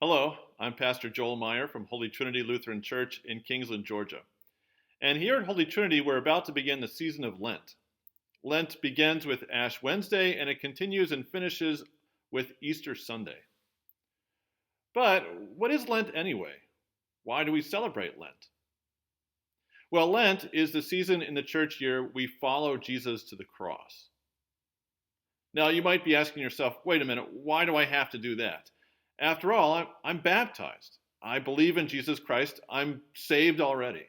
Hello, I'm Pastor Joel Meyer from Holy Trinity Lutheran Church in Kingsland, Georgia. And here at Holy Trinity, we're about to begin the season of Lent. Lent begins with Ash Wednesday and it continues and finishes with Easter Sunday. But what is Lent anyway? Why do we celebrate Lent? Well, Lent is the season in the church year we follow Jesus to the cross. Now, you might be asking yourself, wait a minute, why do I have to do that? After all, I'm baptized. I believe in Jesus Christ. I'm saved already.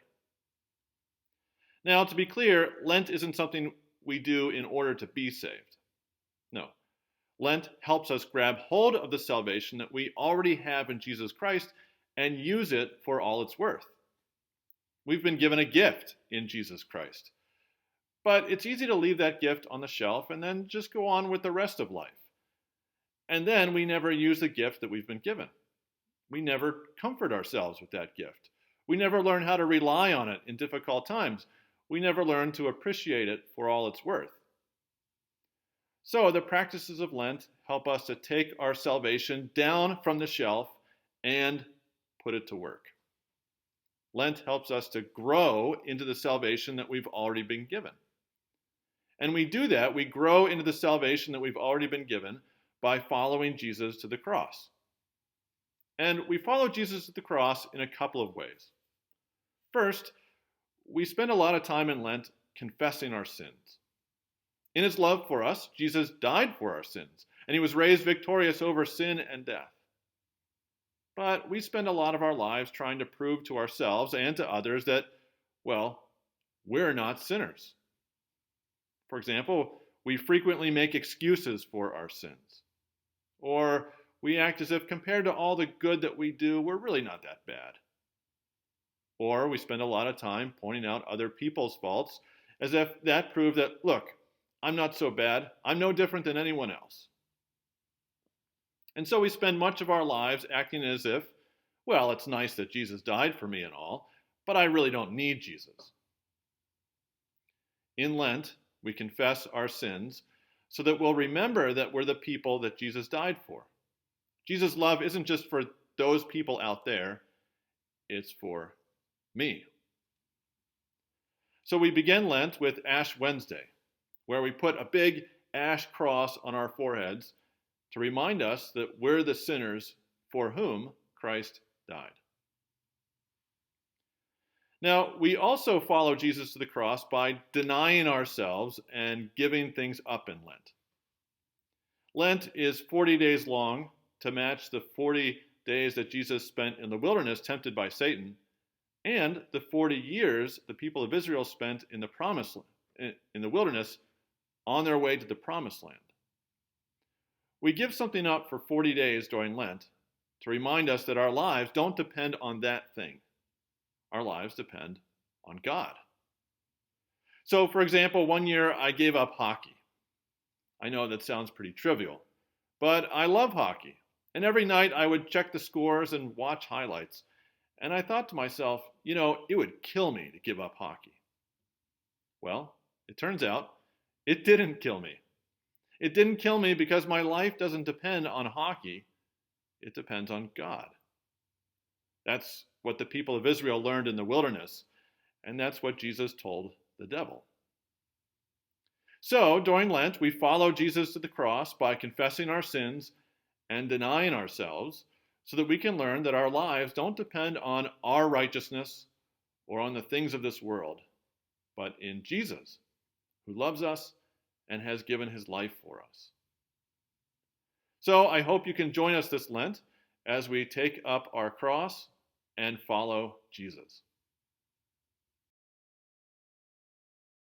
Now, to be clear, Lent isn't something we do in order to be saved. No. Lent helps us grab hold of the salvation that we already have in Jesus Christ and use it for all it's worth. We've been given a gift in Jesus Christ. But it's easy to leave that gift on the shelf and then just go on with the rest of life. And then we never use the gift that we've been given. We never comfort ourselves with that gift. We never learn how to rely on it in difficult times. We never learn to appreciate it for all it's worth. So the practices of Lent help us to take our salvation down from the shelf and put it to work. Lent helps us to grow into the salvation that we've already been given. And we do that, we grow into the salvation that we've already been given by following Jesus to the cross. And we follow Jesus to the cross in a couple of ways. First, we spend a lot of time in Lent confessing our sins. In his love for us, Jesus died for our sins, and he was raised victorious over sin and death. But we spend a lot of our lives trying to prove to ourselves and to others that, well, we're not sinners. For example, we frequently make excuses for our sins. Or we act as if compared to all the good that we do, we're really not that bad. Or we spend a lot of time pointing out other people's faults as if that proved that, look, I'm not so bad. I'm no different than anyone else. And so we spend much of our lives acting as if, well, it's nice that Jesus died for me and all, but I really don't need Jesus. In Lent, we confess our sins so that we'll remember that we're the people that Jesus died for. Jesus' love isn't just for those people out there, it's for me. So we begin Lent with Ash Wednesday, where we put a big ash cross on our foreheads to remind us that we're the sinners for whom Christ died. Now, we also follow Jesus to the cross by denying ourselves and giving things up in Lent. Lent is 40 days long to match the 40 days that Jesus spent in the wilderness tempted by Satan and the 40 years the people of Israel spent in the wilderness on their way to the promised land. We give something up for 40 days during Lent to remind us that our lives don't depend on that thing. Our lives depend on God. So, for example, one year I gave up hockey. I know that sounds pretty trivial, but I love hockey. And every night I would check the scores and watch highlights. And I thought to myself, it would kill me to give up hockey. Well, it turns out it didn't kill me. It didn't kill me because my life doesn't depend on hockey. It depends on God. That's what the people of Israel learned in the wilderness, and that's what Jesus told the devil. So, during Lent, we follow Jesus to the cross by confessing our sins and denying ourselves so that we can learn that our lives don't depend on our righteousness or on the things of this world, but in Jesus, who loves us and has given his life for us. So, I hope you can join us this Lent as we take up our cross and follow Jesus.